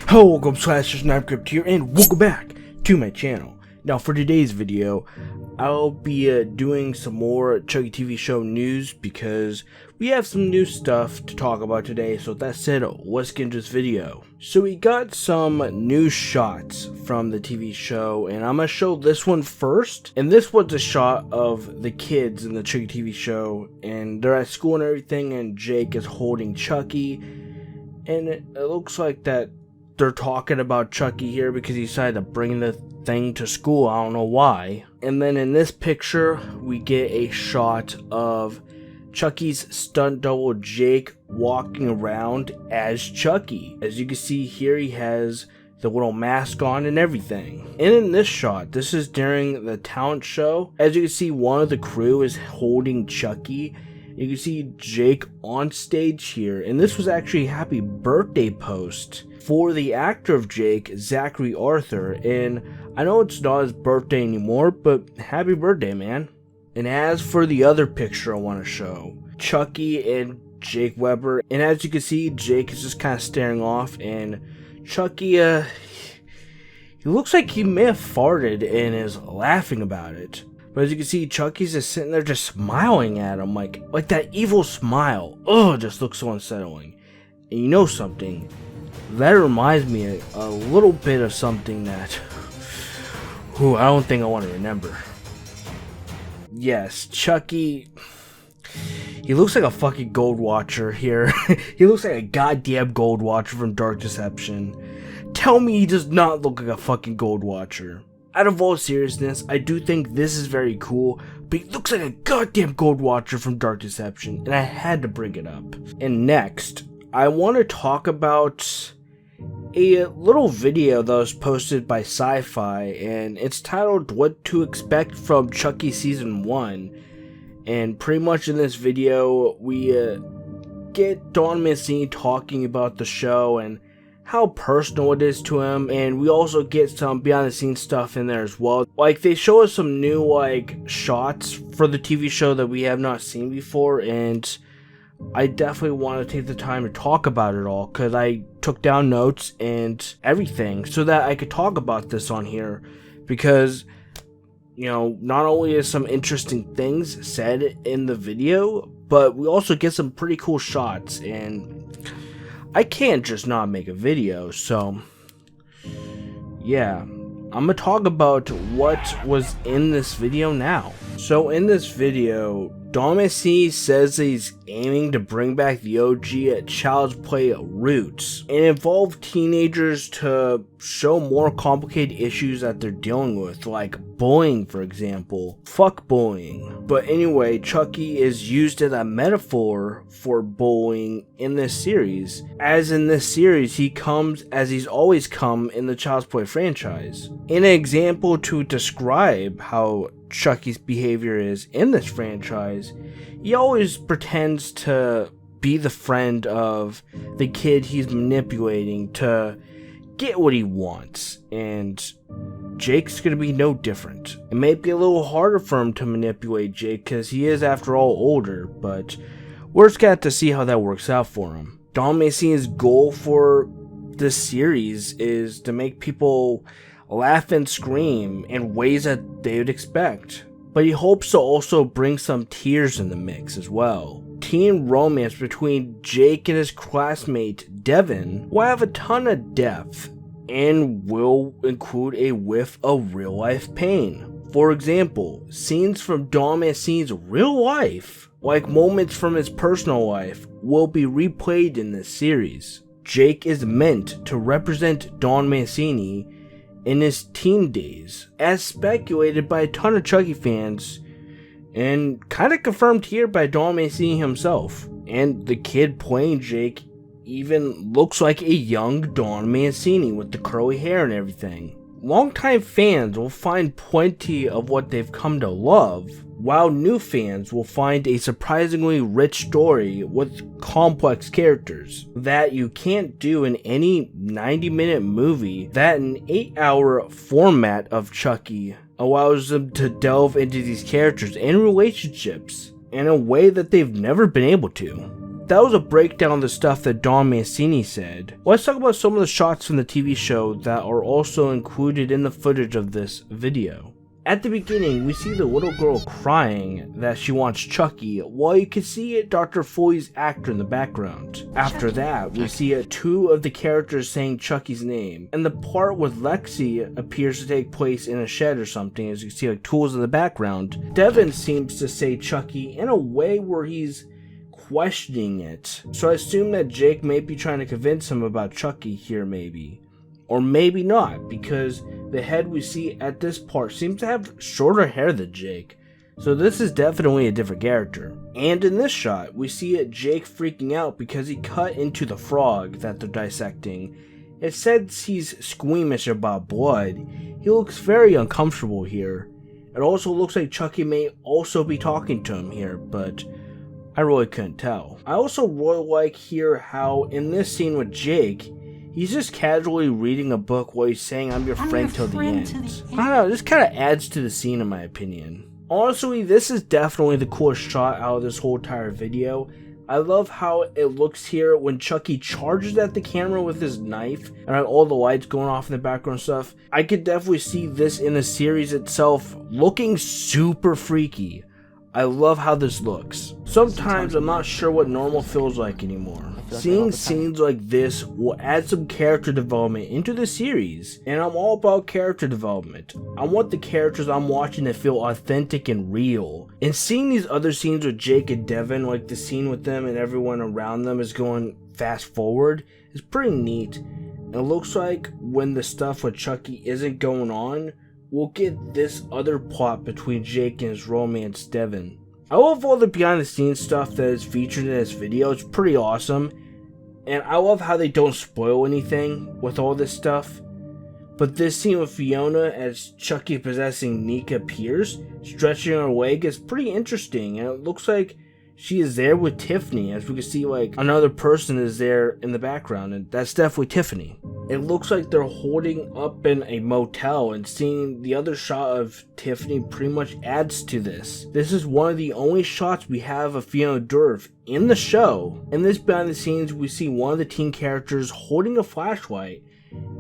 Hello, welcome /Snapcrypt here, and welcome back to my channel. Now, for today's video, I'll be doing some more Chucky TV show news because we have some new stuff to talk about today. So with that said, let's get into this video. So we got some new shots from the TV show, and I'm gonna show this one first. And this was a shot of the kids in the Chucky TV show, and they're at school and everything, and Jake is holding Chucky, and it looks like that they're talking about Chucky here because he decided to bring the thing to school. I don't know why. And then in this picture, we get a shot of Chucky's stunt double Jake walking around as Chucky. As you can see here, he has the little mask on and everything. And in this shot, this is during the talent show. As you can see, one of the crew is holding Chucky. You can see Jake on stage here, and this was actually a happy birthday post for the actor of Jake, Zachary Arthur, and I know it's not his birthday anymore, but happy birthday, man. And as for the other picture I want to show, Chucky and Jake Weber, and as you can see, Jake is just kind of staring off, and Chucky, he looks like he may have farted and is laughing about it. But as you can see, Chucky's just sitting there just smiling at him, like that evil smile. Oh, it just looks so unsettling. And you know something? That reminds me a little bit of something that I don't think I want to remember. Yes, Chucky, he looks like a fucking gold watcher here. He looks like a goddamn gold watcher from Dark Deception. Tell me he does not look like a fucking gold watcher. Out of all seriousness, I do think this is very cool, but he looks like a goddamn gold watcher from Dark Deception, and I had to bring it up. And next, I want to talk about a little video that was posted by Sci-Fi, and it's titled What to Expect from Chucky Season 1. And pretty much in this video, we get Don Mancini talking about the show and how personal it is to him, and we also get some behind the scenes stuff in there as well. Like, they show us some new shots for the TV show that we have not seen before, and I definitely want to take the time to talk about it all because I took down notes and everything so that I could talk about this on here, because you know, not only is some interesting things said in the video, but we also get some pretty cool shots, and I can't just not make a video. So yeah, I'm gonna talk about what was in this video now. So in this video, Don Mancini says that he's aiming to bring back the OG Child's Play roots and involve teenagers to show more complicated issues that they're dealing with, like bullying, for example. Fuck bullying. But anyway, Chucky is used as a metaphor for bullying in this series. As in this series, he comes as he's always come in the Child's Play franchise. An example to describe how Chucky's behavior is in this franchise, he always pretends to be the friend of the kid he's manipulating to get what he wants, and Jake's gonna be no different. It may be a little harder for him to manipulate Jake because he is, after all, older, but we're just gonna have to see how that works out for him. Don Mancini's goal for this series is to make people laugh and scream in ways that they would expect, but he hopes to also bring some tears in the mix as well. Teen romance between Jake and his classmate Devin will have a ton of depth and will include a whiff of real life pain. For example, scenes from Don Mancini's real life, like moments from his personal life, will be replayed in this series. Jake is meant to represent Don Mancini in his teen days, as speculated by a ton of Chucky fans, and kind of confirmed here by Don Mancini himself. And the kid playing Jake even looks like a young Don Mancini with the curly hair and everything. Longtime fans will find plenty of what they've come to love, while new fans will find a surprisingly rich story with complex characters that you can't do in any 90-minute movie. That an 8-hour format of Chucky allows them to delve into these characters and relationships in a way that they've never been able to. that was a breakdown of the stuff that Don Mancini said. Let's talk about some of the shots from the TV show that are also included in the footage of this video. At the beginning, we see the little girl crying that she wants Chucky, while you can see Dr. Foley's actor in the background. After that, we see two of the characters saying Chucky's name, and the part with Lexi appears to take place in a shed or something, as you can see like tools in the background. Devin seems to say Chucky in a way where he's questioning it, so I assume that Jake may be trying to convince him about Chucky here maybe. Or maybe not, because the head we see at this part seems to have shorter hair than Jake, so this is definitely a different character. And in this shot, we see Jake freaking out because he cut into the frog that they're dissecting. It says he's squeamish about blood. He looks very uncomfortable here. It also looks like Chucky may also be talking to him here, but I really couldn't tell. I also really like here how in this scene with Jake, he's just casually reading a book while he's saying, I'm your friend till the end. I don't know, this kind of adds to the scene in my opinion. Honestly, this is definitely the coolest shot out of this whole entire video. I love how it looks here when Chucky charges at the camera with his knife and all the lights going off in the background and stuff. I could definitely see this in the series itself looking super freaky. I love how this looks. Sometimes I'm not sure what normal feels like anymore. Seeing scenes like this will add some character development into the series, and I'm all about character development. I want the characters I'm watching to feel authentic and real. And seeing these other scenes with Jake and Devin, like the scene with them and everyone around them is going fast forward, is pretty neat. And it looks like when the stuff with Chucky isn't going on, we'll get this other plot between Jake and his romance Devin. I love all the behind the scenes stuff that is featured in this video. It's pretty awesome. And I love how they don't spoil anything with all this stuff. But this scene with Fiona as Chucky possessing Nika Pierce, stretching her leg, is pretty interesting. And it looks like she is there with Tiffany, as we can see like another person is there in the background, and that's definitely Tiffany. It looks like they're holding up in a motel, and seeing the other shot of Tiffany pretty much adds to this. This is one of the only shots we have of Fiona Dourif in the show. In this behind the scenes, we see one of the teen characters holding a flashlight,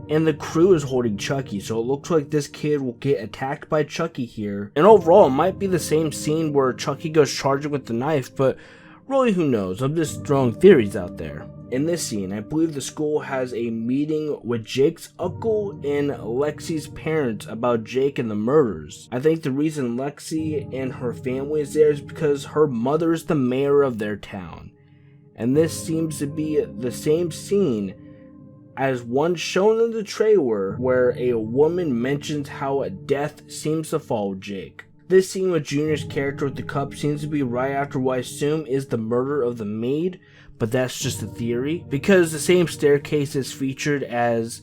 and the crew is holding Chucky, so it looks like this kid will get attacked by Chucky here. And overall, it might be the same scene where Chucky goes charging with the knife, but really who knows, I'm just throwing theories out there. In this scene, I believe the school has a meeting with Jake's uncle and Lexi's parents about Jake and the murders. I think the reason Lexi and her family is there is because her mother is the mayor of their town. And this seems to be the same scene as one shown in the trailer where a woman mentions how a death seems to follow Jake. This scene with Junior's character with the cup seems to be right after what I assume is the murder of the maid, but that's just a theory, because the same staircase is featured as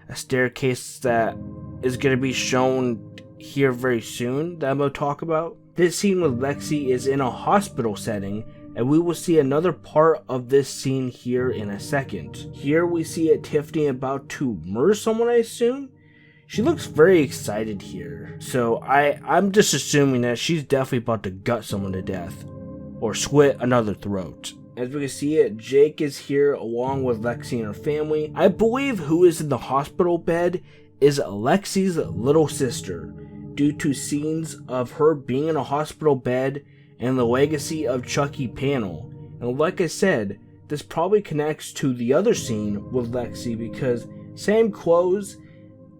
a staircase that is going to be shown here very soon that I'm going to talk about. This scene with Lexi is in a hospital setting, and we will see another part of this scene here in a second. Here we see Tiffany about to murder someone, I assume. She looks very excited here, so I'm just assuming that she's definitely about to gut someone to death, or slit another throat. As we can see Jake is here along with Lexi and her family. I believe who is in the hospital bed is Lexi's little sister, due to scenes of her being in a hospital bed and the Legacy of Chucky panel. And like I said, this probably connects to the other scene with Lexi, because same clothes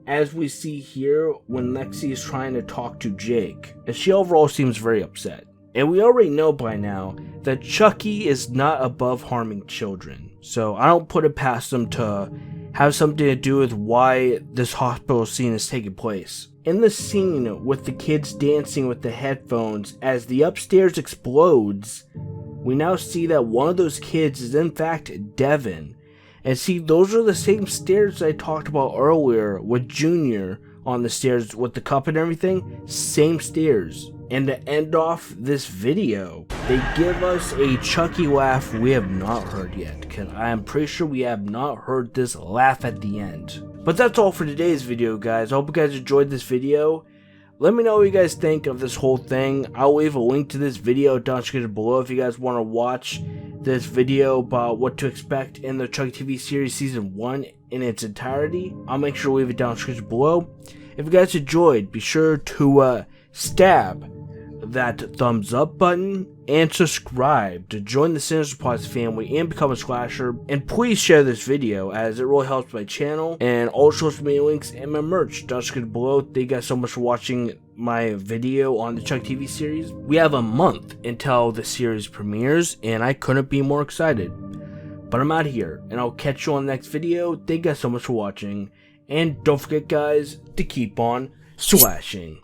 as we see here when Lexi is trying to talk to Jake, and she overall seems very upset. And we already know by now that Chucky is not above harming children, so I don't put it past them to have something to do with why this hospital scene is taking place. In the scene with the kids dancing with the headphones, as the upstairs explodes, we now see that one of those kids is in fact Devin. And see, those are the same stairs I talked about earlier with Junior on the stairs with the cup and everything. Same stairs. And to end off this video, they give us a Chucky laugh we have not heard yet, because I am pretty sure we have not heard this laugh at the end. But that's all for today's video, guys. I hope you guys enjoyed this video. Let me know what you guys think of this whole thing. I'll leave a link to this video down below if you guys want to watch this video about what to expect in the Chucky TV series season 1 in its entirety, I'll make sure to leave it down in the description below. If you guys enjoyed, be sure to stab that thumbs up button and subscribe to join the Sinister Plots family and become a slasher. And please share this video as it really helps my channel, and all social media links and my merch down in the description below. Thank you guys so much for watching my video on the Chucky TV series. We have a month until the series premieres and I couldn't be more excited. But I'm out of here and I'll catch you on the next video. Thank you guys so much for watching, and don't forget guys to keep on slashing.